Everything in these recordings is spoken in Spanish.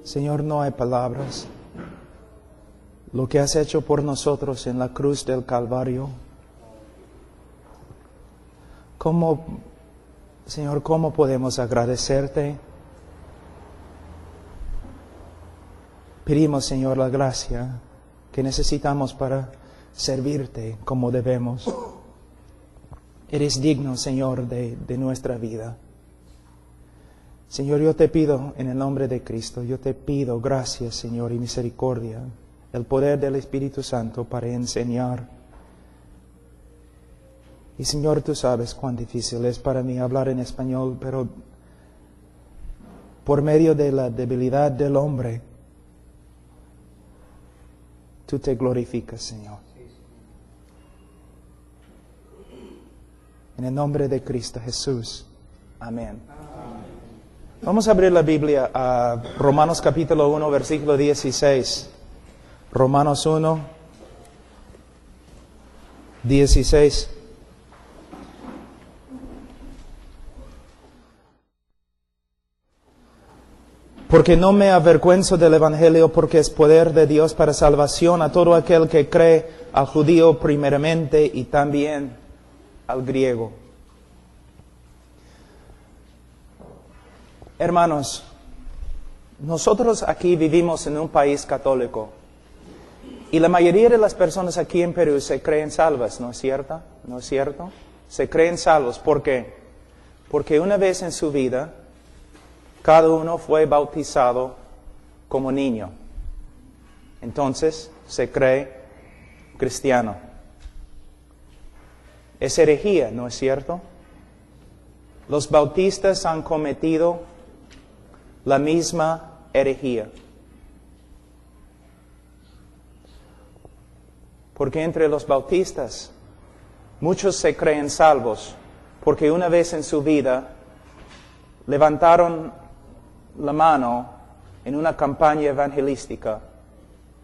Señor, no hay palabras. Lo que has hecho por nosotros en la cruz del Calvario. Señor, ¿cómo podemos agradecerte? Pedimos, Señor, la gracia que necesitamos para servirte como debemos. Eres digno, Señor, de nuestra vida. Señor, yo te pido en el nombre de Cristo, yo te pido gracias, Señor, y misericordia, el poder del Espíritu Santo para enseñar. Y Señor, tú sabes cuán difícil es para mí hablar en español, pero por medio de la debilidad del hombre, tú te glorificas, Señor. En el nombre de Cristo Jesús. Amén. Vamos a abrir la Biblia a Romanos capítulo 1, versículo 16. Romanos 1, 16. Porque no me avergüenzo del Evangelio, porque es poder de Dios para salvación a todo aquel que cree, al judío primeramente y también al griego. Hermanos, nosotros aquí vivimos en un país católico y la mayoría de las personas aquí en Perú se creen salvas, ¿no es cierto? ¿No es cierto? Se creen salvos. ¿Por qué? Porque una vez en su vida, cada uno fue bautizado como niño. Entonces, se cree cristiano. Es herejía, ¿no es cierto? Los bautistas han cometido la misma herejía. Porque entre los bautistas, muchos se creen salvos, porque una vez en su vida levantaron la mano en una campaña evangelística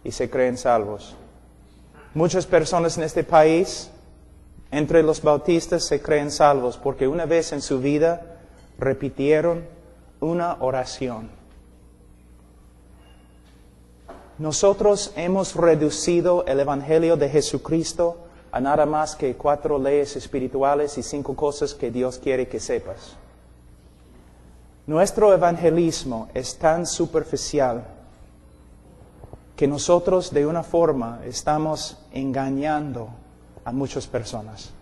y se creen salvos. Muchas personas en este país, entre los bautistas, se creen salvos porque una vez en su vida repitieron una oración. Nosotros hemos reducido el Evangelio de Jesucristo a nada más que 4 leyes espirituales y 5 cosas que Dios quiere que sepas. Nuestro evangelismo es tan superficial que nosotros de una forma estamos engañando a muchas personas.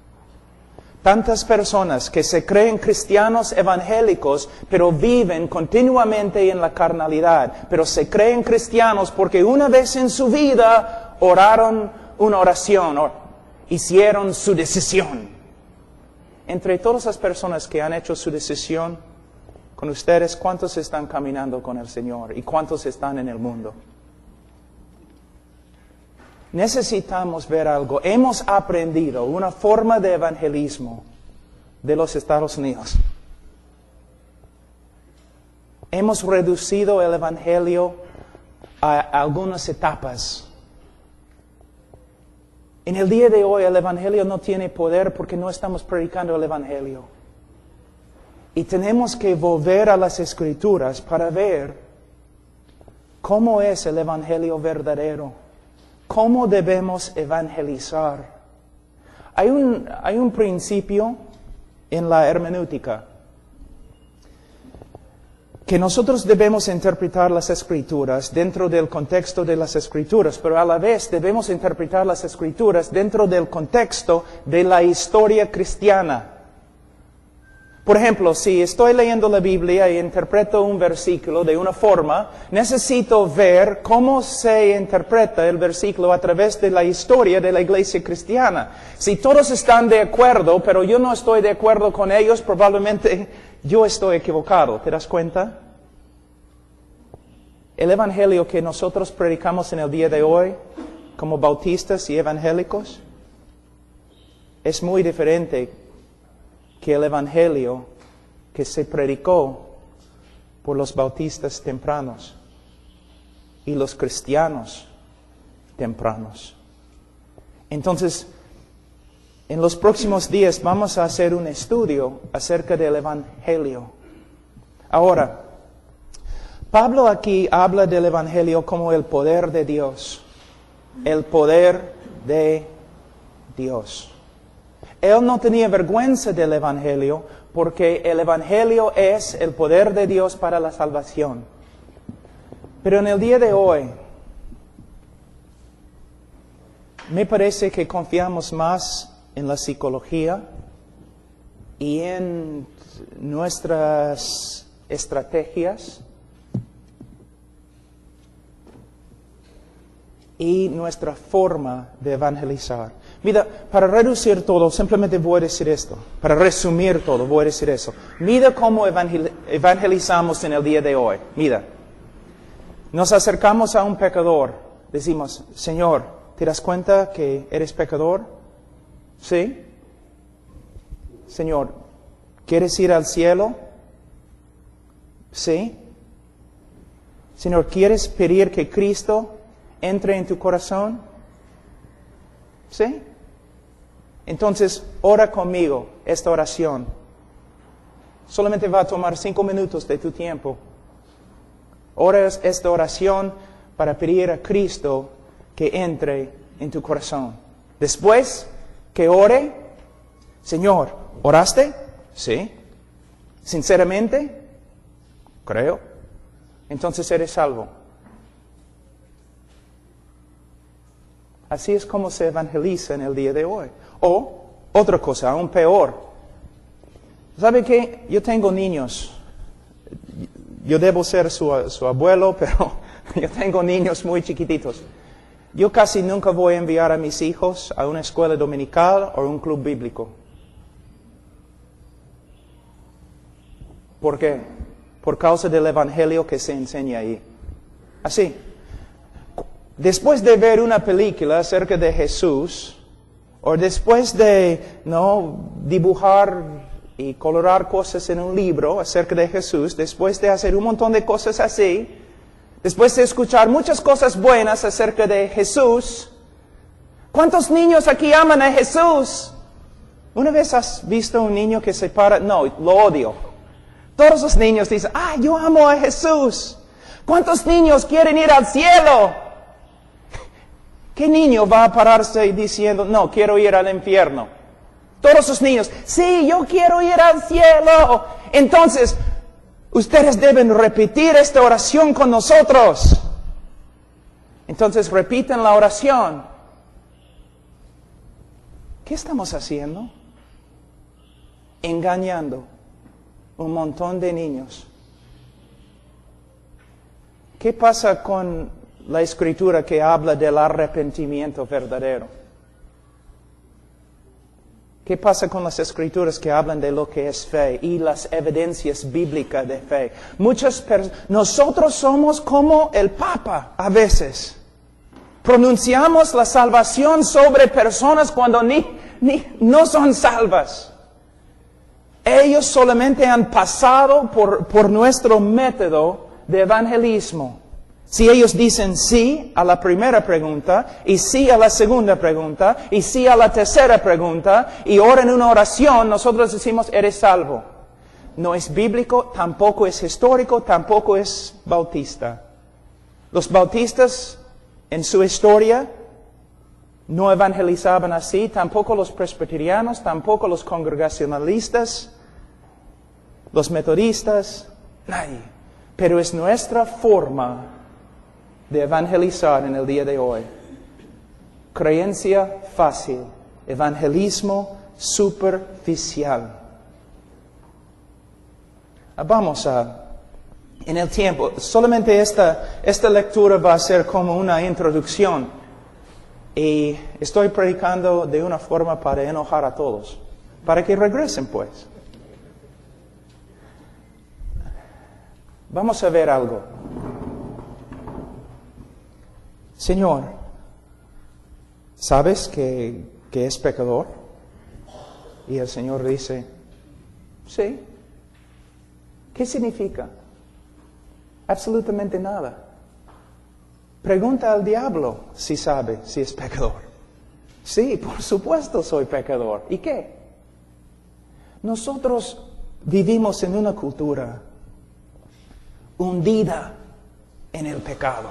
Tantas personas que se creen cristianos evangélicos, pero viven continuamente en la carnalidad, pero se creen cristianos porque una vez en su vida oraron una oración, o hicieron su decisión. Entre todas las personas que han hecho su decisión con ustedes, ¿cuántos están caminando con el Señor y cuántos están en el mundo? Necesitamos ver algo. Hemos aprendido una forma de evangelismo de los Estados Unidos. Hemos reducido el evangelio a algunas etapas. En el día de hoy el evangelio no tiene poder porque no estamos predicando el evangelio. Y tenemos que volver a las Escrituras para ver cómo es el evangelio verdadero. ¿Cómo debemos evangelizar? Hay un principio en la hermenéutica que nosotros debemos interpretar las Escrituras dentro del contexto de las Escrituras, pero a la vez debemos interpretar las Escrituras dentro del contexto de la historia cristiana. Por ejemplo, si estoy leyendo la Biblia y interpreto un versículo de una forma, necesito ver cómo se interpreta el versículo a través de la historia de la iglesia cristiana. Si todos están de acuerdo, pero yo no estoy de acuerdo con ellos, probablemente yo estoy equivocado. ¿Te das cuenta? El evangelio que nosotros predicamos en el día de hoy, como bautistas y evangélicos, es muy diferente que el evangelio que se predicó por los bautistas tempranos y los cristianos tempranos. Entonces, en los próximos días vamos a hacer un estudio acerca del evangelio. Ahora, Pablo aquí habla del Evangelio como el poder de Dios. El poder de Dios. Él no tenía vergüenza del Evangelio porque el Evangelio es el poder de Dios para la salvación. Pero en el día de hoy, me parece que confiamos más en la psicología y en nuestras estrategias y nuestra forma de evangelizar. Mira, para reducir todo, simplemente voy a decir esto. Para resumir todo, voy a decir eso. Mira cómo evangelizamos en el día de hoy. Mira, nos acercamos a un pecador. Decimos, Señor, ¿te das cuenta que eres pecador? ¿Sí? Señor, ¿quieres ir al cielo? ¿Sí? Señor, ¿quieres pedir que Cristo entre en tu corazón? ¿Sí? Entonces, ora conmigo esta oración. Solamente va a tomar 5 minutos de tu tiempo. Ora esta oración para pedir a Cristo que entre en tu corazón. Después que ore, Señor, ¿oraste? Sí. ¿Sinceramente? Creo. Entonces eres salvo. Así es como se evangeliza en el día de hoy. O, otra cosa, aún peor. ¿Sabe qué? Yo tengo niños. Yo debo ser su abuelo, pero yo tengo niños muy chiquititos. Yo casi nunca voy a enviar a mis hijos a una escuela dominical o a un club bíblico. ¿Por qué? Por causa del evangelio que se enseña ahí. Así. Después de ver una película acerca de Jesús, o después de dibujar y colorar cosas en un libro acerca de Jesús, después de hacer un montón de cosas así, después de escuchar muchas cosas buenas acerca de Jesús, ¿cuántos niños aquí aman a Jesús? ¿Una vez has visto un niño que se para? No, lo odio. Todos los niños dicen, yo amo a Jesús. ¿Cuántos niños quieren ir al cielo? ¿Qué niño va a pararse diciendo, no, quiero ir al infierno? Todos los niños, sí, yo quiero ir al cielo. Entonces, ustedes deben repetir esta oración con nosotros. Entonces, repiten la oración. ¿Qué estamos haciendo? Engañando un montón de niños. ¿Qué pasa con la escritura que habla del arrepentimiento verdadero? ¿Qué pasa con las escrituras que hablan de lo que es fe y las evidencias bíblicas de fe? Nosotros somos como el Papa a veces. Pronunciamos la salvación sobre personas cuando no son salvas. Ellos solamente han pasado por nuestro método de evangelismo. Si ellos dicen sí a la primera pregunta, y sí a la segunda pregunta, y sí a la tercera pregunta, y oran una oración, nosotros decimos, eres salvo. No es bíblico, tampoco es histórico, tampoco es bautista. Los bautistas, en su historia, no evangelizaban así, tampoco los presbiterianos, tampoco los congregacionalistas, los metodistas, nadie. Pero es nuestra forma de evangelizar en el día de hoy. Creencia fácil, evangelismo superficial. Vamos en el tiempo, solamente esta lectura va a ser como una introducción. Y estoy predicando de una forma para enojar a todos, para que regresen pues. Vamos a ver algo. Señor, ¿sabes que es pecador? Y el Señor dice, sí. ¿Qué significa? Absolutamente nada. Pregunta al diablo si sabe si es pecador. Sí, por supuesto soy pecador. ¿Y qué? Nosotros vivimos en una cultura hundida en el pecado.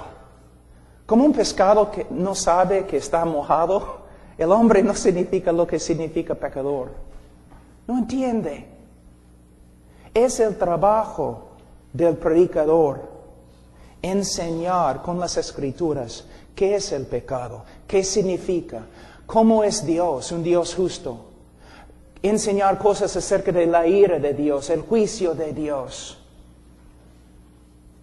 Como un pescado que no sabe que está mojado, el hombre no significa lo que significa pecador. No entiende. Es el trabajo del predicador enseñar con las Escrituras qué es el pecado, qué significa, cómo es Dios, un Dios justo. Enseñar cosas acerca de la ira de Dios, el juicio de Dios.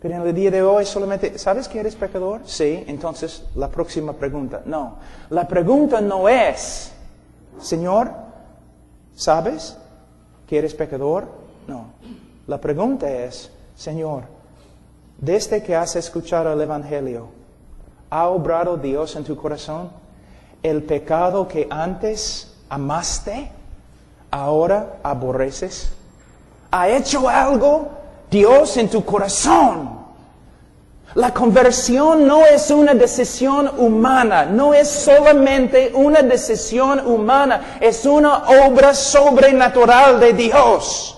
Pero en el día de hoy solamente, ¿sabes que eres pecador? Sí, entonces la próxima pregunta. No, la pregunta no es, Señor, ¿sabes que eres pecador? No, la pregunta es, Señor, desde que has escuchado el Evangelio, ¿ha obrado Dios en tu corazón? ¿El pecado que antes amaste, ahora aborreces? ¿Ha hecho algo Dios en tu corazón? La conversión no es una decisión humana, no es solamente una decisión humana, es una obra sobrenatural de Dios.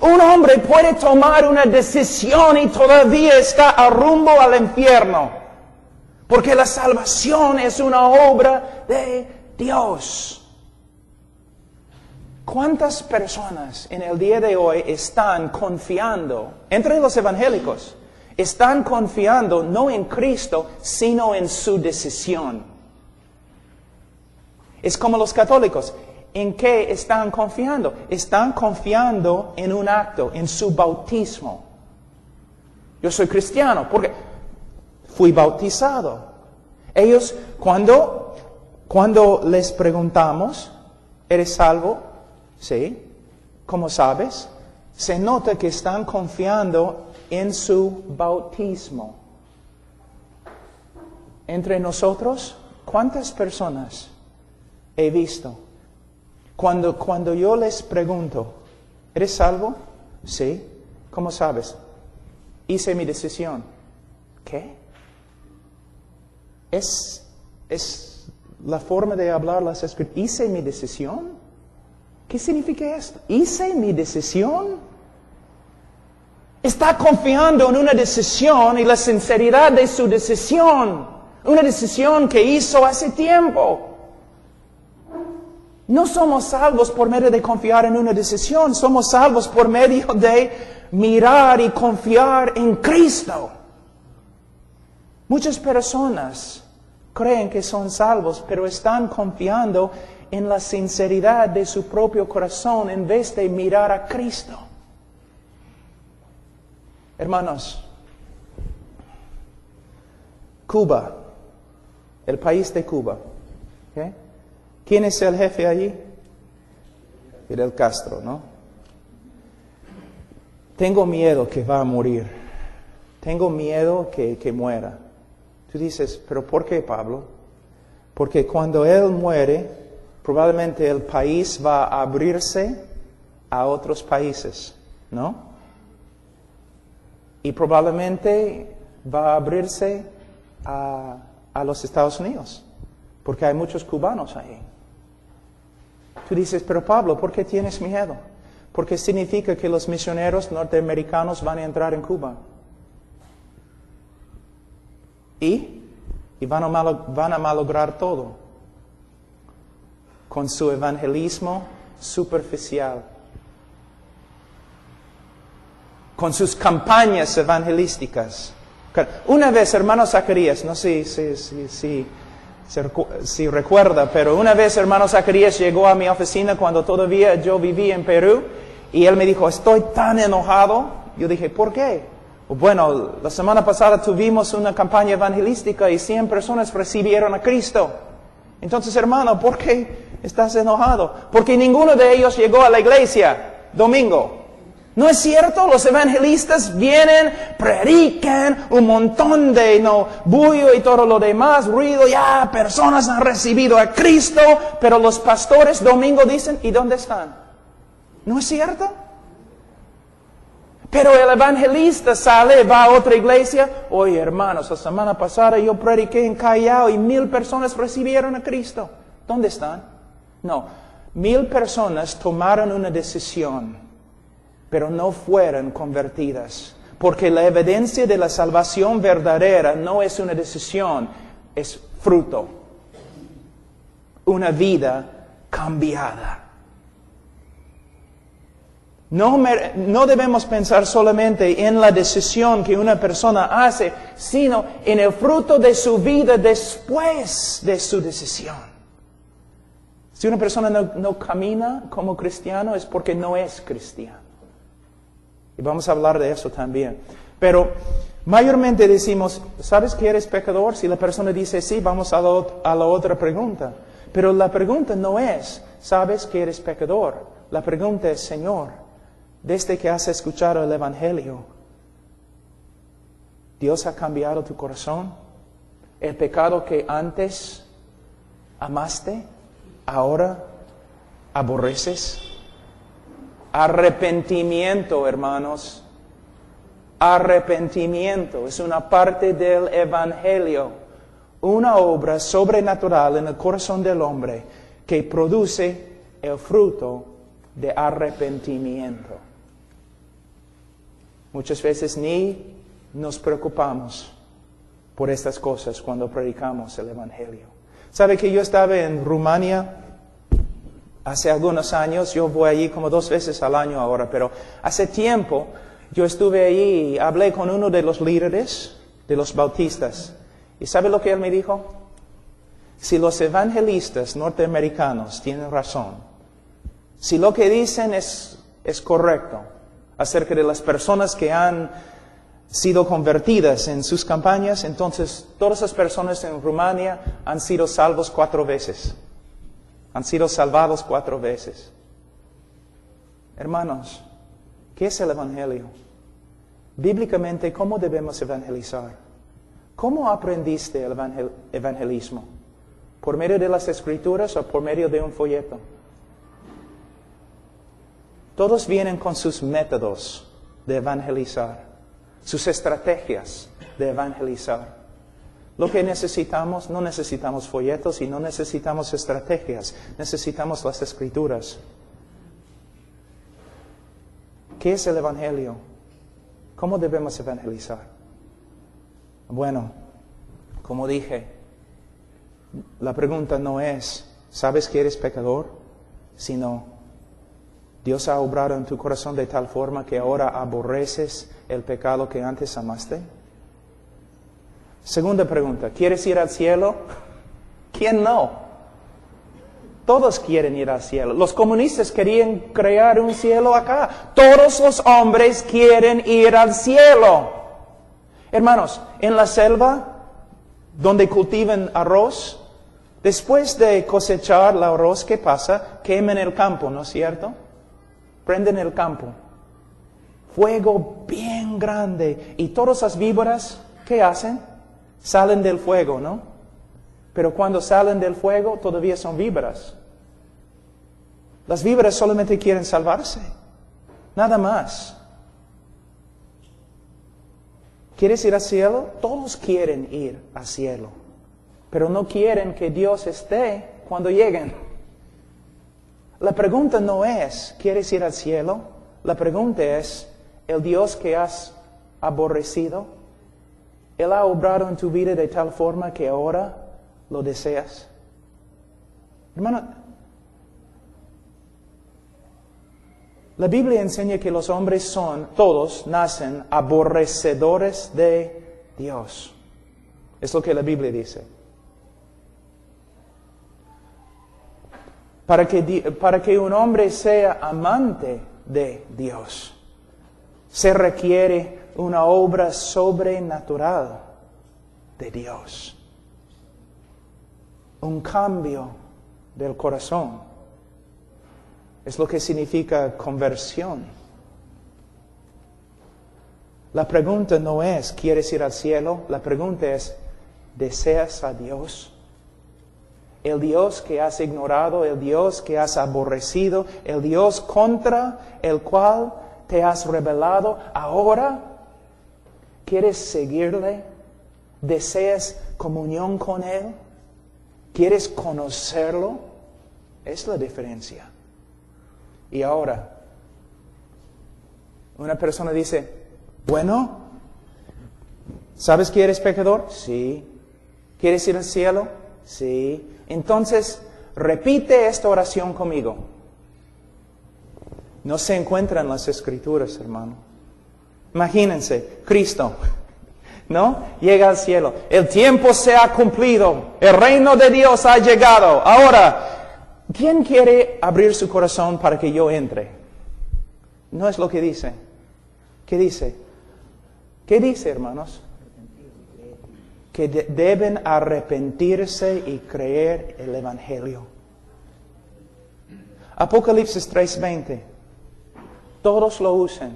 Un hombre puede tomar una decisión y todavía está a rumbo al infierno, porque la salvación es una obra de Dios. ¿Cuántas personas en el día de hoy están confiando, entre los evangélicos, están confiando no en Cristo, sino en su decisión? Es como los católicos. ¿En qué están confiando? Están confiando en un acto, en su bautismo. Yo soy cristiano porque fui bautizado. Ellos, cuando les preguntamos, ¿eres salvo? Sí. ¿Cómo sabes? Se nota que están confiando en su bautismo. Entre nosotros, ¿cuántas personas he visto? Cuando yo les pregunto, ¿eres salvo? Sí. ¿Cómo sabes? Hice mi decisión. ¿Qué? Es la forma de hablar las Escrituras. ¿Hice mi decisión? ¿Qué significa esto? ¿Hice mi decisión? Está confiando en una decisión y la sinceridad de su decisión. Una decisión que hizo hace tiempo. No somos salvos por medio de confiar en una decisión. Somos salvos por medio de mirar y confiar en Cristo. Muchas personas creen que son salvos, pero están confiando en la sinceridad de su propio corazón en vez de mirar a Cristo. Hermanos, Cuba, el país de Cuba, ¿okay? ¿Quién es el jefe allí? Fidel Castro, ¿no? Tengo miedo que va a morir. Tengo miedo que muera. Tú dices, ¿pero por qué, Pablo? Porque cuando él muere, probablemente el país va a abrirse a otros países, ¿no? Y probablemente va a abrirse a los Estados Unidos, porque hay muchos cubanos ahí. Tú dices, pero Pablo, ¿por qué tienes miedo? Porque significa que los misioneros norteamericanos van a entrar en Cuba. Y van a malograr todo con su evangelismo superficial, con sus campañas evangelísticas. Una vez, hermano Zacarías, no sé si recuerda, pero una vez hermano Zacarías llegó a mi oficina cuando todavía yo vivía en Perú, y él me dijo, estoy tan enojado. Yo dije, ¿por qué? Bueno, la semana pasada tuvimos una campaña evangelística y 100 personas recibieron a Cristo. Entonces, hermano, ¿por qué estás enojado? Porque ninguno de ellos llegó a la iglesia domingo. ¿No es cierto? Los evangelistas vienen, predican un montón de bullo y todo lo demás, ruido, ya personas han recibido a Cristo, pero los pastores domingo dicen, ¿y dónde están? ¿No es cierto? Pero el evangelista sale, va a otra iglesia. Oye, hermanos, la semana pasada yo prediqué en Callao y 1000 personas recibieron a Cristo. ¿Dónde están? No, 1000 personas tomaron una decisión, pero no fueron convertidas. Porque la evidencia de la salvación verdadera no es una decisión, es fruto. Una vida cambiada. No debemos pensar solamente en la decisión que una persona hace, sino en el fruto de su vida después de su decisión. Si una persona no camina como cristiano es porque no es cristiano. Y vamos a hablar de eso también. Pero mayormente decimos, ¿sabes que eres pecador? Si la persona dice sí, vamos a la otra pregunta. Pero la pregunta no es, ¿sabes que eres pecador? La pregunta es, Señor, desde que has escuchado el Evangelio, ¿Dios ha cambiado tu corazón? ¿El pecado que antes amaste, ahora aborreces? Arrepentimiento, hermanos. Arrepentimiento es una parte del Evangelio. Una obra sobrenatural en el corazón del hombre que produce el fruto de arrepentimiento. Muchas veces ni nos preocupamos por estas cosas cuando predicamos el Evangelio. ¿Sabe que yo estaba en Rumania hace algunos años? Yo voy allí como 2 veces al año ahora, pero hace tiempo yo estuve allí y hablé con uno de los líderes de los bautistas. ¿Y sabe lo que él me dijo? Si los evangelistas norteamericanos tienen razón, si lo que dicen es correcto acerca de las personas que han sido convertidas en sus campañas, entonces todas las personas en Rumania han sido salvos 4 veces. Han sido salvados 4 veces. Hermanos, ¿qué es el Evangelio? Bíblicamente, ¿cómo debemos evangelizar? ¿Cómo aprendiste el evangelismo? ¿Por medio de las Escrituras o por medio de un folleto? Todos vienen con sus métodos de evangelizar, sus estrategias de evangelizar. Lo que necesitamos, no necesitamos folletos y no necesitamos estrategias, necesitamos las Escrituras. ¿Qué es el Evangelio? ¿Cómo debemos evangelizar? Bueno, como dije, la pregunta no es, ¿sabes que eres pecador? Sino, ¿Dios ha obrado en tu corazón de tal forma que ahora aborreces el pecado que antes amaste? Segunda pregunta, ¿quieres ir al cielo? ¿Quién no? Todos quieren ir al cielo. Los comunistas querían crear un cielo acá. Todos los hombres quieren ir al cielo. Hermanos, en la selva, donde cultivan arroz, después de cosechar el arroz, ¿qué pasa? Queman el campo, ¿no es cierto? Prenden el campo. Fuego bien grande. Y todas las víboras, ¿qué hacen? Salen del fuego, ¿no? Pero cuando salen del fuego, todavía son víboras. Las víboras solamente quieren salvarse. Nada más. ¿Quieres ir al cielo? Todos quieren ir al cielo. Pero no quieren que Dios esté cuando lleguen. La pregunta no es, ¿quieres ir al cielo? La pregunta es, ¿el Dios que has aborrecido, Él ha obrado en tu vida de tal forma que ahora lo deseas? Hermano, la Biblia enseña que los hombres todos nacen aborrecedores de Dios. Es lo que la Biblia dice. Para que un hombre sea amante de Dios, se requiere una obra sobrenatural de Dios. Un cambio del corazón. Es lo que significa conversión. La pregunta no es, ¿quieres ir al cielo? La pregunta es, ¿deseas a Dios? El Dios que has ignorado, el Dios que has aborrecido, el Dios contra el cual te has rebelado, ahora ¿quieres seguirle? ¿Deseas comunión con Él? ¿Quieres conocerlo? Es la diferencia. Y ahora, una persona dice, Bueno, ¿sabes que eres pecador? Sí. ¿Quieres ir al cielo? Sí. Entonces, repite esta oración conmigo. No se encuentra en las Escrituras, hermano. Imagínense, Cristo, ¿no? Llega al cielo. El tiempo se ha cumplido. El reino de Dios ha llegado. Ahora, ¿quién quiere abrir su corazón para que yo entre? No es lo que dice. ¿Qué dice? ¿Qué dice, hermanos? Que deben arrepentirse y creer el Evangelio. Apocalipsis 3:20. Todos lo usan.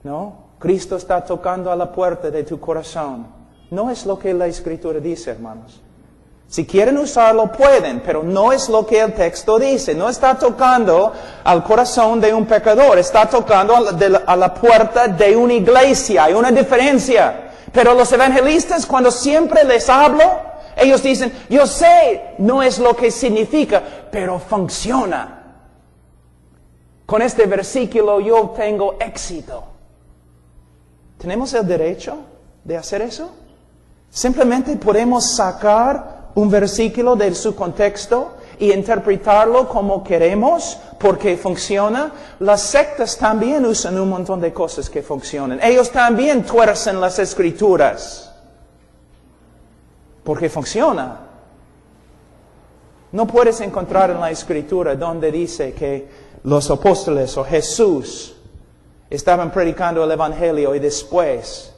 ¿No? Cristo está tocando a la puerta de tu corazón. No es lo que la Escritura dice, hermanos. Si quieren usarlo, pueden, pero no es lo que el texto dice. No está tocando al corazón de un pecador, está tocando a la puerta de una iglesia. Hay una diferencia. Pero los evangelistas, cuando siempre les hablo, ellos dicen, yo sé, no es lo que significa, pero funciona. Con este versículo yo tengo éxito. ¿Tenemos el derecho de hacer eso? Simplemente podemos sacar un versículo de su contexto y interpretarlo como queremos porque funciona. Las sectas también usan un montón de cosas que funcionan. Ellos también tuercen las Escrituras porque funciona. No puedes encontrar en la Escritura donde dice que los apóstoles o Jesús estaban predicando el Evangelio y después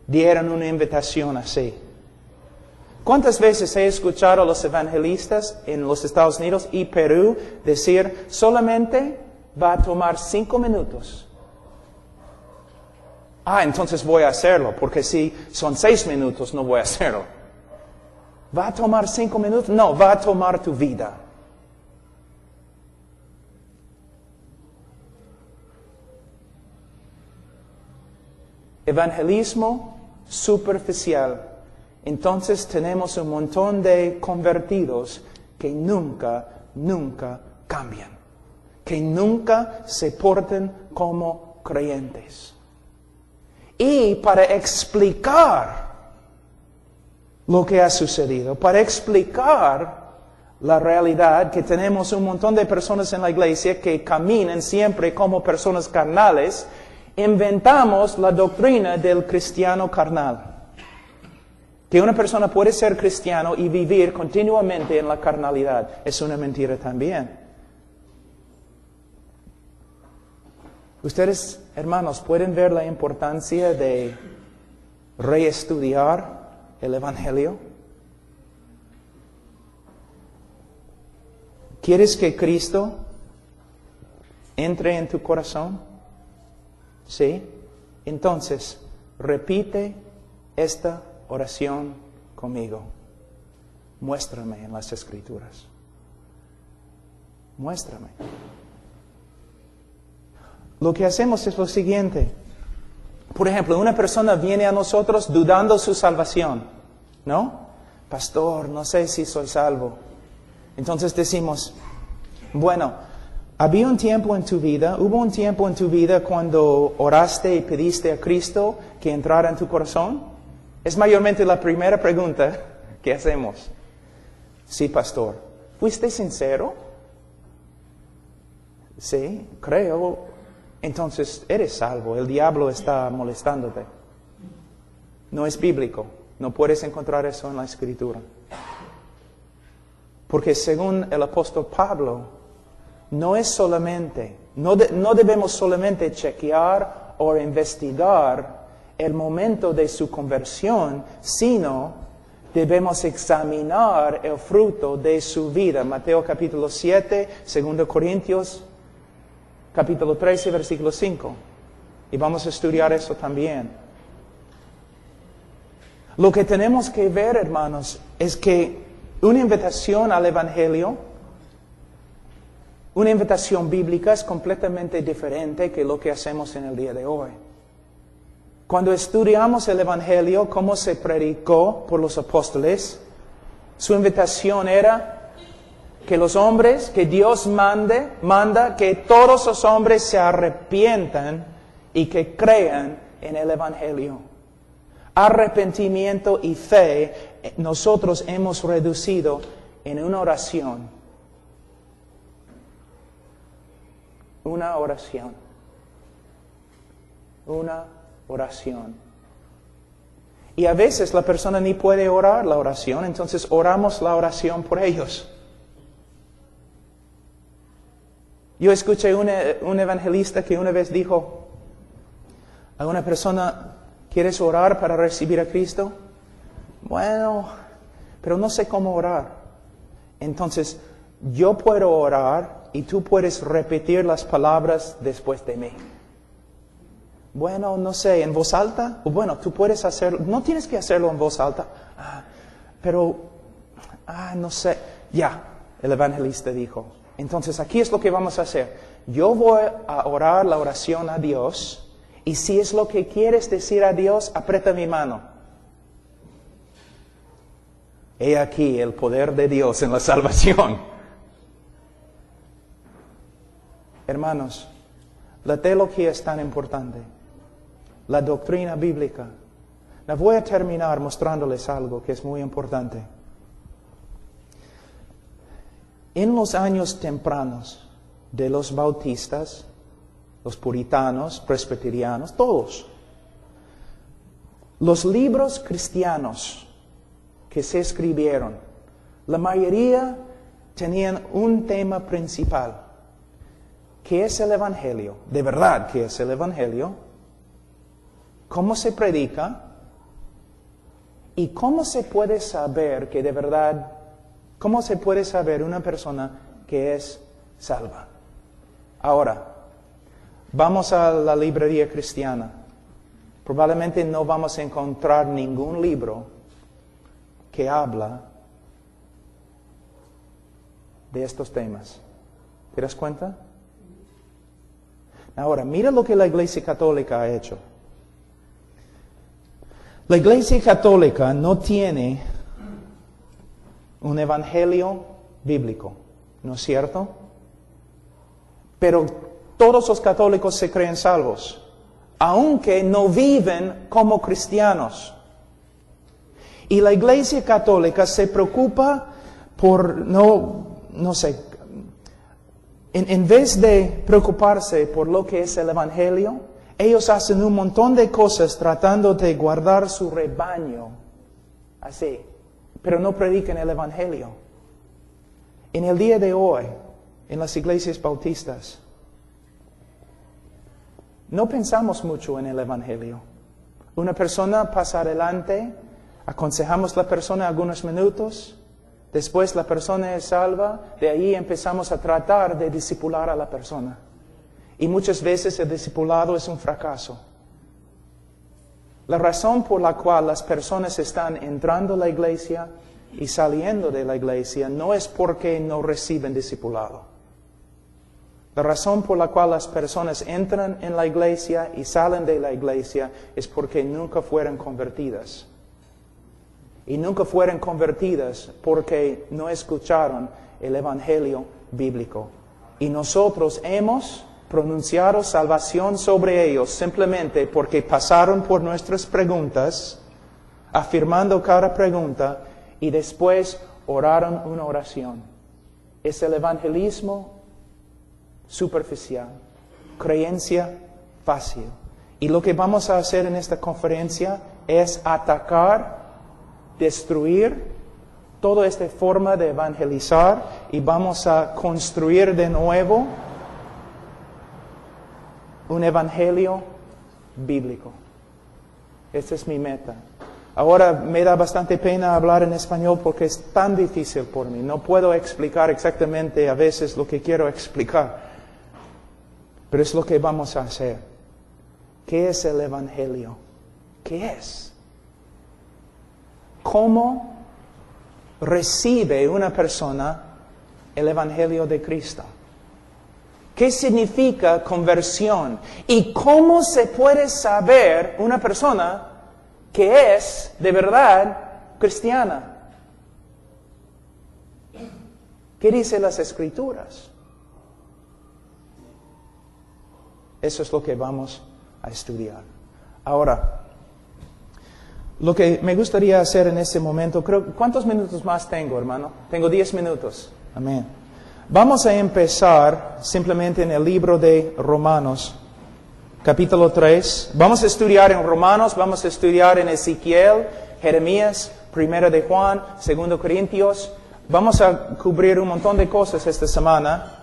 dieron una invitación así. ¿Cuántas veces he escuchado a los evangelistas en los Estados Unidos y Perú decir, solamente va a tomar 5 minutos? Entonces voy a hacerlo, porque si son 6 minutos no voy a hacerlo. ¿Va a tomar 5 minutos? No, va a tomar tu vida. Evangelismo superficial. Entonces tenemos un montón de convertidos que nunca cambian. Que nunca se portan como creyentes. Y para explicar lo que ha sucedido, para explicar la realidad que tenemos un montón de personas en la iglesia que caminan siempre como personas carnales, inventamos la doctrina del cristiano carnal. Que una persona puede ser cristiano y vivir continuamente en la carnalidad. Es una mentira también. Ustedes, hermanos, pueden ver la importancia de reestudiar el Evangelio. ¿Quieres que Cristo entre en tu corazón? ¿Sí? Entonces, repite esta oración conmigo. Muéstrame en las Escrituras. Muéstrame. Lo que hacemos es lo siguiente. Por ejemplo, una persona viene a nosotros dudando su salvación, ¿no? Pastor, no sé si soy salvo. Entonces decimos, bueno, hubo un tiempo en tu vida cuando oraste y pediste a Cristo que entrara en tu corazón. Es mayormente la primera pregunta que hacemos. Sí, pastor. ¿Fuiste sincero? Sí, creo. Entonces, eres salvo. El diablo está molestándote. No es bíblico. No puedes encontrar eso en la Escritura. Porque según el apóstol Pablo, no debemos solamente chequear o investigar el momento de su conversión, sino debemos examinar el fruto de su vida. Mateo capítulo 7, 2 Corintios capítulo 13, versículo 5. Y vamos a estudiar eso también. Lo que tenemos que ver, hermanos, es que una invitación al Evangelio, una invitación bíblica es completamente diferente que lo que hacemos en el día de hoy. Cuando estudiamos el Evangelio, cómo se predicó por los apóstoles, su invitación era que los hombres, que Dios manda que todos los hombres se arrepientan y que crean en el Evangelio. Arrepentimiento y fe nosotros hemos reducido en una oración. Una oración. Una oración. Y a veces la persona ni puede orar la oración, entonces oramos la oración por ellos. Yo escuché un evangelista que una vez dijo a una persona: ¿quieres orar para recibir a Cristo? Bueno, pero no sé cómo orar. Entonces, yo puedo orar y tú puedes repetir las palabras después de mí. Bueno, no sé, ¿en voz alta? Bueno, tú puedes hacerlo, no tienes que hacerlo en voz alta. No sé. Ya, el evangelista dijo. Entonces, aquí es lo que vamos a hacer. Yo voy a orar la oración a Dios, y si es lo que quieres decir a Dios, aprieta mi mano. He aquí el poder de Dios en la salvación. Hermanos, la teología es tan importante. La doctrina bíblica. La voy a terminar mostrándoles algo que es muy importante. En los años tempranos de los bautistas, los puritanos, presbiterianos, todos, los libros cristianos que se escribieron, la mayoría tenían un tema principal. ¿Qué es el Evangelio? De verdad, ¿qué es el Evangelio? ¿Cómo se predica? ¿Y cómo se puede saber que de verdad, cómo se puede saber una persona que es salva? Ahora, vamos a la librería cristiana. Probablemente no vamos a encontrar ningún libro que habla de estos temas. ¿Te das cuenta? Ahora, mira lo que la Iglesia Católica ha hecho. La Iglesia Católica no tiene un evangelio bíblico, ¿no es cierto? Pero todos los católicos se creen salvos, aunque no viven como cristianos. Y la Iglesia Católica se preocupa por, no sé, en vez de preocuparse por lo que es el Evangelio, ellos hacen un montón de cosas tratando de guardar su rebaño, así, pero no predican el Evangelio. En el día de hoy, en las iglesias bautistas, no pensamos mucho en el Evangelio. Una persona pasa adelante, aconsejamos a la persona algunos minutos, después la persona es salva, de ahí empezamos a tratar de discipular a la persona. Y muchas veces el discipulado es un fracaso. La razón por la cual las personas están entrando a la iglesia y saliendo de la iglesia no es porque no reciben discipulado. La razón por la cual las personas entran en la iglesia y salen de la iglesia es porque nunca fueron convertidas. Y nunca fueron convertidas porque no escucharon el Evangelio bíblico. Y nosotros hemos pronunciado salvación sobre ellos simplemente porque pasaron por nuestras preguntas, afirmando cada pregunta, y después oraron una oración. Es el evangelismo superficial, creencia fácil. Y lo que vamos a hacer en esta conferencia es atacar, destruir toda esta forma de evangelizar, y vamos a construir de nuevo un evangelio bíblico. Esta es mi meta. Ahora me da bastante pena hablar en español porque es tan difícil por mí. No puedo explicar exactamente a veces lo que quiero explicar. Pero es lo que vamos a hacer. ¿Qué es el evangelio? ¿Qué es? ¿Cómo recibe una persona el evangelio de Cristo? ¿Qué significa conversión? ¿Y cómo se puede saber una persona que es de verdad cristiana? ¿Qué dicen las Escrituras? Eso es lo que vamos a estudiar. Ahora, lo que me gustaría hacer en este momento, ¿cuántos minutos más tengo, hermano? Tengo 10 minutos. Amén. Vamos a empezar simplemente en el libro de Romanos, capítulo 3. Vamos a estudiar en Romanos, vamos a estudiar en Ezequiel, Jeremías, Primera de Juan, 2 Corintios. Vamos a cubrir un montón de cosas esta semana.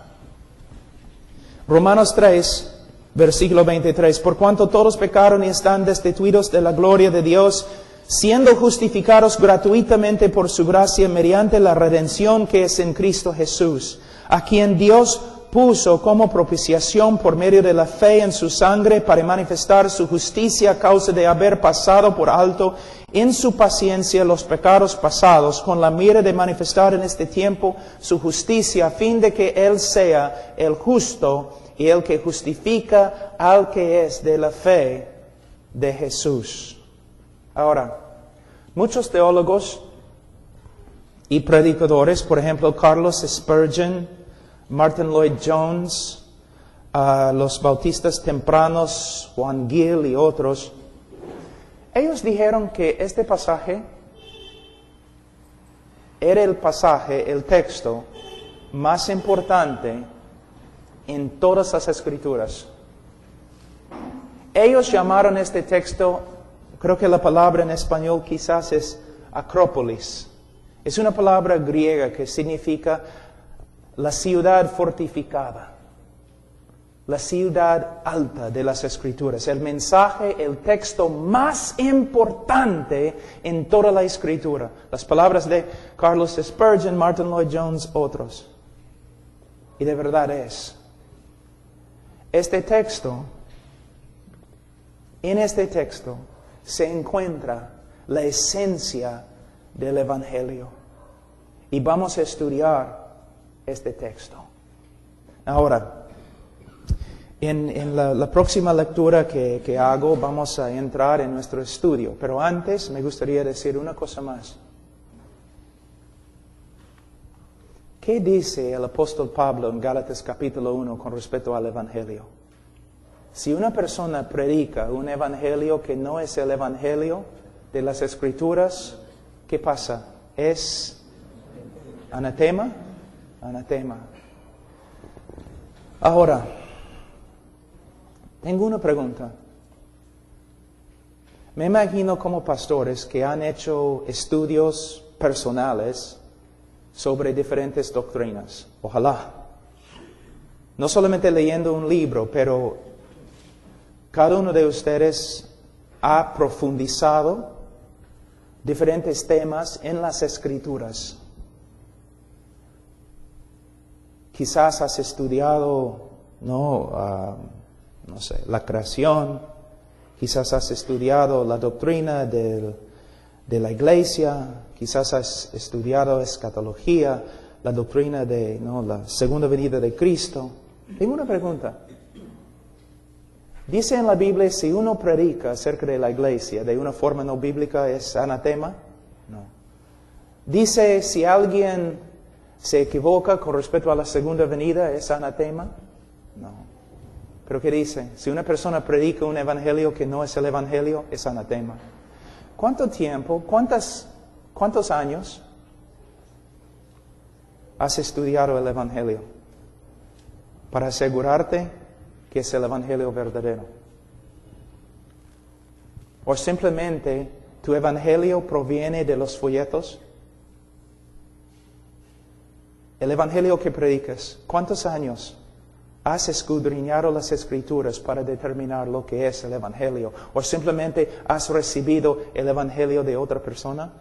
Romanos 3, versículo 23. Por cuanto todos pecaron y están destituidos de la gloria de Dios, siendo justificados gratuitamente por su gracia mediante la redención que es en Cristo Jesús, a quien Dios puso como propiciación por medio de la fe en su sangre para manifestar su justicia a causa de haber pasado por alto en su paciencia los pecados pasados, con la mira de manifestar en este tiempo su justicia, a fin de que Él sea el justo y el que justifica al que es de la fe de Jesús. Ahora, muchos teólogos y predicadores, por ejemplo, Carlos Spurgeon, Martin Lloyd Jones, los bautistas tempranos, Juan Gill y otros, ellos dijeron que este pasaje era el texto más importante en todas las Escrituras. Ellos llamaron este texto, creo que la palabra en español quizás es acrópolis. Es una palabra griega que significa la ciudad fortificada, la ciudad alta de las Escrituras. El mensaje, el texto más importante en toda la Escritura. Las palabras de Carlos Spurgeon, Martin Lloyd Jones, otros. Y de verdad es. Este texto, en este texto se encuentra la esencia del Evangelio. Y vamos a estudiar este texto. Ahora, en la próxima lectura que hago vamos a entrar en nuestro estudio. Pero antes me gustaría decir una cosa más. ¿Qué dice el apóstol Pablo en Gálatas capítulo 1 con respecto al Evangelio? Si una persona predica un Evangelio que no es el Evangelio de las Escrituras, ¿qué pasa? ¿Es anatema? Anatema. Ahora, tengo una pregunta. Me imagino como pastores que han hecho estudios personales sobre diferentes doctrinas. Ojalá. No solamente leyendo un libro, pero cada uno de ustedes ha profundizado diferentes temas en las Escrituras. Quizás has estudiado, no sé, la creación. Quizás has estudiado la doctrina de la iglesia. Quizás has estudiado escatología, la doctrina de la segunda venida de Cristo. Tengo una pregunta. ¿Dice en la Biblia si uno predica acerca de la iglesia de una forma no bíblica es anatema? No. ¿Dice si alguien se equivoca con respecto a la segunda venida es anatema? No. ¿Pero qué dice? Si una persona predica un evangelio que no es el evangelio, es anatema. ¿Cuánto tiempo, cuántos años has estudiado el evangelio para asegurarte que es el evangelio verdadero? ¿O simplemente tu evangelio proviene de los folletos? El evangelio que predicas, ¿cuántos años has escudriñado las Escrituras para determinar lo que es el evangelio? ¿O simplemente has recibido el evangelio de otra persona?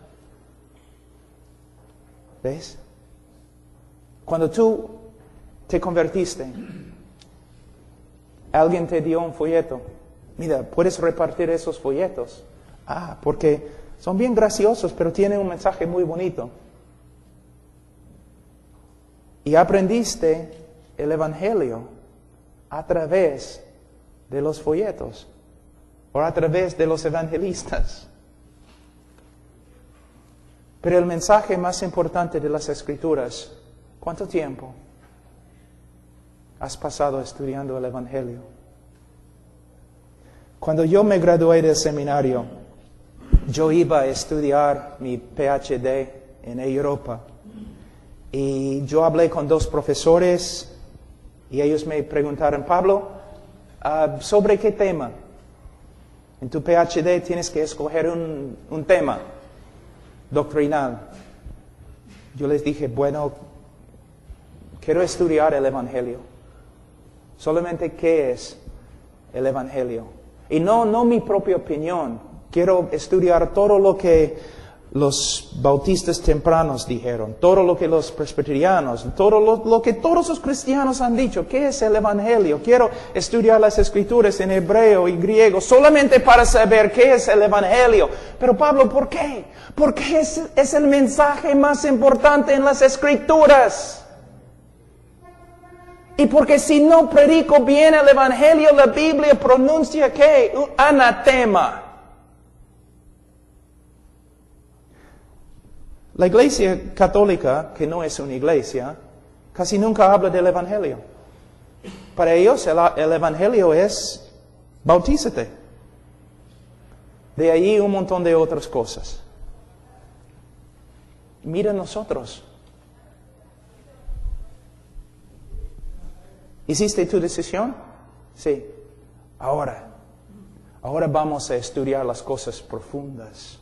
¿Ves? Cuando tú te convertiste, alguien te dio un folleto. Mira, puedes repartir esos folletos. Porque son bien graciosos, pero tienen un mensaje muy bonito. Y aprendiste el evangelio a través de los folletos o a través de los evangelistas. Pero el mensaje más importante de las Escrituras, ¿cuánto tiempo has pasado estudiando el evangelio? Cuando yo me gradué del seminario, yo iba a estudiar mi PhD en Europa. Y yo hablé con 2 profesores y ellos me preguntaron, Pablo, ¿sobre qué tema? En tu PhD tienes que escoger un tema doctrinal. Yo les dije, bueno, quiero estudiar el Evangelio. Solamente qué es el Evangelio. Y no mi propia opinión. Quiero estudiar todo lo que los bautistas tempranos dijeron, todo lo que los presbiterianos, todo lo que todos los cristianos han dicho. ¿Qué es el Evangelio? Quiero estudiar las Escrituras en hebreo y griego solamente para saber qué es el Evangelio. Pero Pablo, ¿por qué? Porque es el mensaje más importante en las Escrituras. Y porque si no predico bien el Evangelio, la Biblia pronuncia ¿qué? Un anatema. La Iglesia Católica, que no es una iglesia, casi nunca habla del Evangelio. Para ellos el Evangelio es bautízate. De ahí un montón de otras cosas. Mira nosotros. ¿Hiciste tu decisión? Sí. Ahora vamos a estudiar las cosas profundas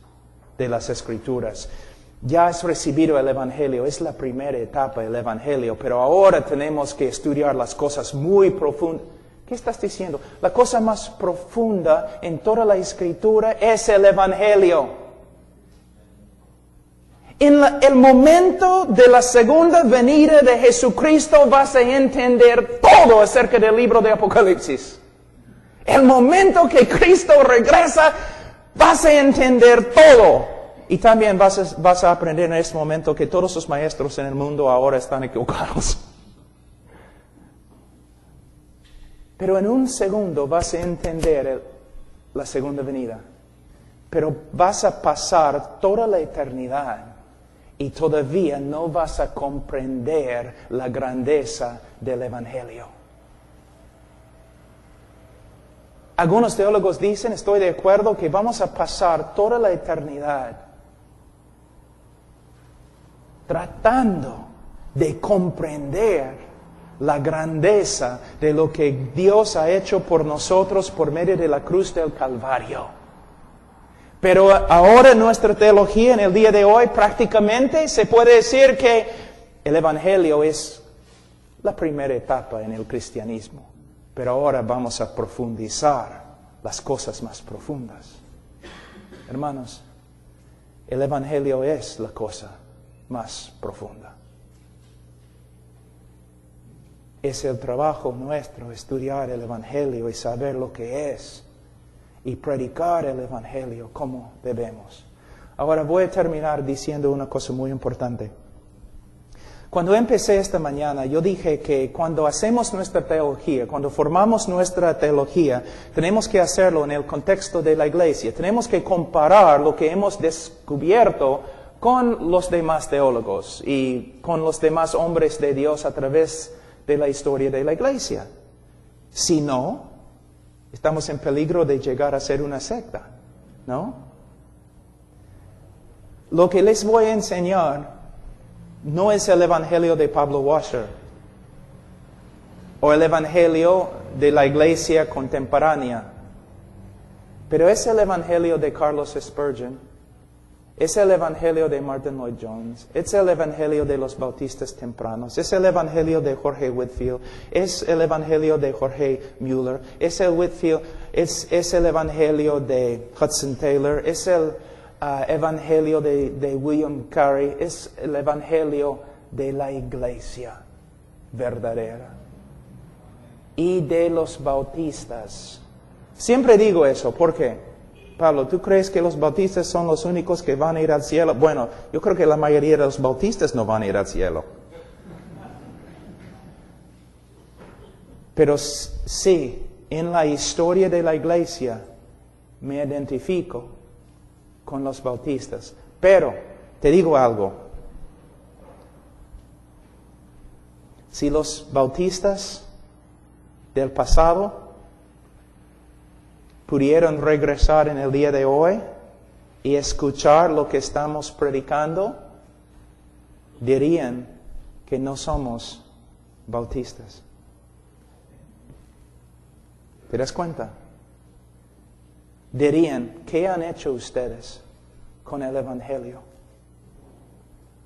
de las Escrituras. Ya has recibido el Evangelio, es la primera etapa del Evangelio, pero ahora tenemos que estudiar las cosas muy profundas. ¿Qué estás diciendo? La cosa más profunda en toda la Escritura es el Evangelio. En el momento de la segunda venida de Jesucristo vas a entender todo acerca del libro de Apocalipsis. El momento que Cristo regresa, vas a entender todo. Y también vas a aprender en este momento que todos los maestros en el mundo ahora están equivocados. Pero en un segundo vas a entender la segunda venida. Pero vas a pasar toda la eternidad y todavía no vas a comprender la grandeza del Evangelio. Algunos teólogos dicen, estoy de acuerdo, que vamos a pasar toda la eternidad tratando de comprender la grandeza de lo que Dios ha hecho por nosotros por medio de la cruz del Calvario. Pero ahora nuestra teología en el día de hoy prácticamente se puede decir que el Evangelio es la primera etapa en el cristianismo. Pero ahora vamos a profundizar las cosas más profundas. Hermanos, el Evangelio es la cosa más profunda. Es el trabajo nuestro estudiar el Evangelio y saber lo que es y predicar el Evangelio como debemos. Ahora voy a terminar diciendo una cosa muy importante. Cuando empecé esta mañana, yo dije que cuando hacemos nuestra teología, cuando formamos nuestra teología, tenemos que hacerlo en el contexto de la iglesia. Tenemos que comparar lo que hemos descubierto con los demás teólogos y con los demás hombres de Dios a través de la historia de la iglesia. Si no, estamos en peligro de llegar a ser una secta, ¿no? Lo que les voy a enseñar no es el Evangelio de Pablo Washer o el Evangelio de la iglesia contemporánea, pero es el Evangelio de Carlos Spurgeon. Es el Evangelio de Martin Lloyd Jones, es el Evangelio de los bautistas tempranos, es el Evangelio de Jorge Whitefield, es el Evangelio de Jorge Mueller, es el Evangelio de Hudson Taylor, es el Evangelio de William Carey, es el Evangelio de la iglesia verdadera y de los bautistas. Siempre digo eso, ¿por qué? Pablo, ¿tú crees que los bautistas son los únicos que van a ir al cielo? Bueno, yo creo que la mayoría de los bautistas no van a ir al cielo. Pero sí, en la historia de la iglesia me identifico con los bautistas. Pero, te digo algo. Si los bautistas del pasado pudieron regresar en el día de hoy y escuchar lo que estamos predicando, dirían que no somos bautistas. ¿Te das cuenta? Dirían, ¿qué han hecho ustedes con el Evangelio?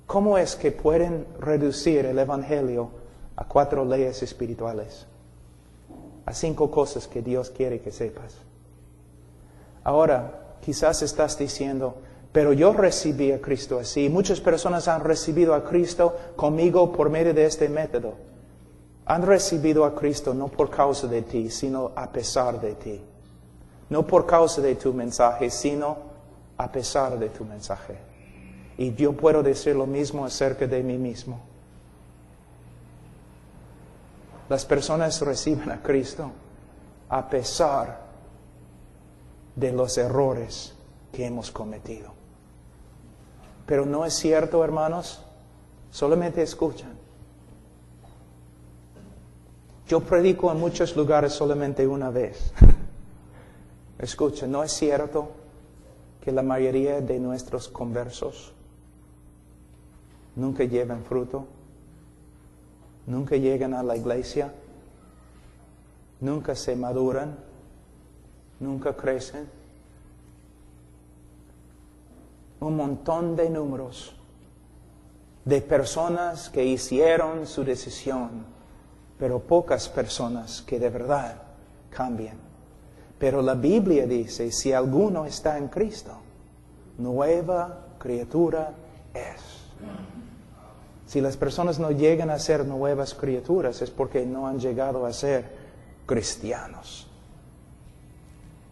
¿Cómo es que pueden reducir el Evangelio a 4 leyes espirituales? A 5 cosas que Dios quiere que sepas. Ahora, quizás estás diciendo, pero yo recibí a Cristo así. Muchas personas han recibido a Cristo conmigo por medio de este método. Han recibido a Cristo no por causa de ti, sino a pesar de ti. No por causa de tu mensaje, sino a pesar de tu mensaje. Y yo puedo decir lo mismo acerca de mí mismo. Las personas reciben a Cristo a pesar de los errores que hemos cometido. Pero no es cierto, hermanos, solamente escuchan. Yo predico en muchos lugares solamente una vez. Escucha, ¿no es cierto que la mayoría de nuestros conversos nunca llevan fruto? Nunca llegan a la iglesia, nunca se maduran, nunca crecen? Un montón de números de personas que hicieron su decisión, pero pocas personas que de verdad cambian. Pero la Biblia dice, si alguno está en Cristo, nueva criatura es. Si las personas no llegan a ser nuevas criaturas, es porque no han llegado a ser cristianos.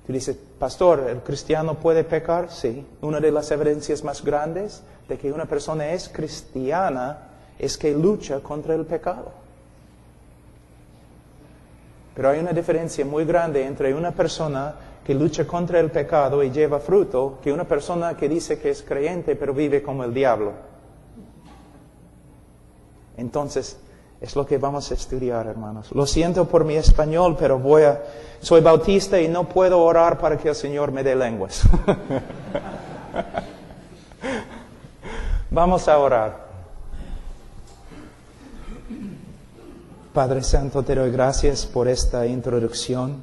Tú dices, pastor, ¿el cristiano puede pecar? Sí. Una de las evidencias más grandes de que una persona es cristiana es que lucha contra el pecado. Pero hay una diferencia muy grande entre una persona que lucha contra el pecado y lleva fruto, que una persona que dice que es creyente pero vive como el diablo. Entonces, es lo que vamos a estudiar, hermanos. Lo siento por mi español, pero soy bautista y no puedo orar para que el Señor me dé lenguas. Vamos a orar. Padre Santo, te doy gracias por esta introducción.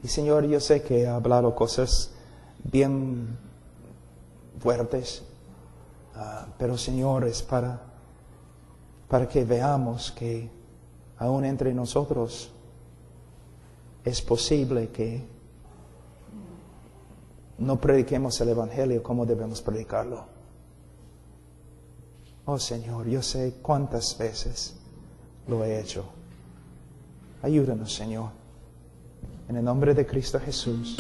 Y Señor, yo sé que he hablado cosas bien fuertes, pero Señor, es para que veamos que aún entre nosotros es posible que no prediquemos el Evangelio como debemos predicarlo. Oh Señor, yo sé cuántas veces lo he hecho. Ayúdanos, Señor. En el nombre de Cristo Jesús.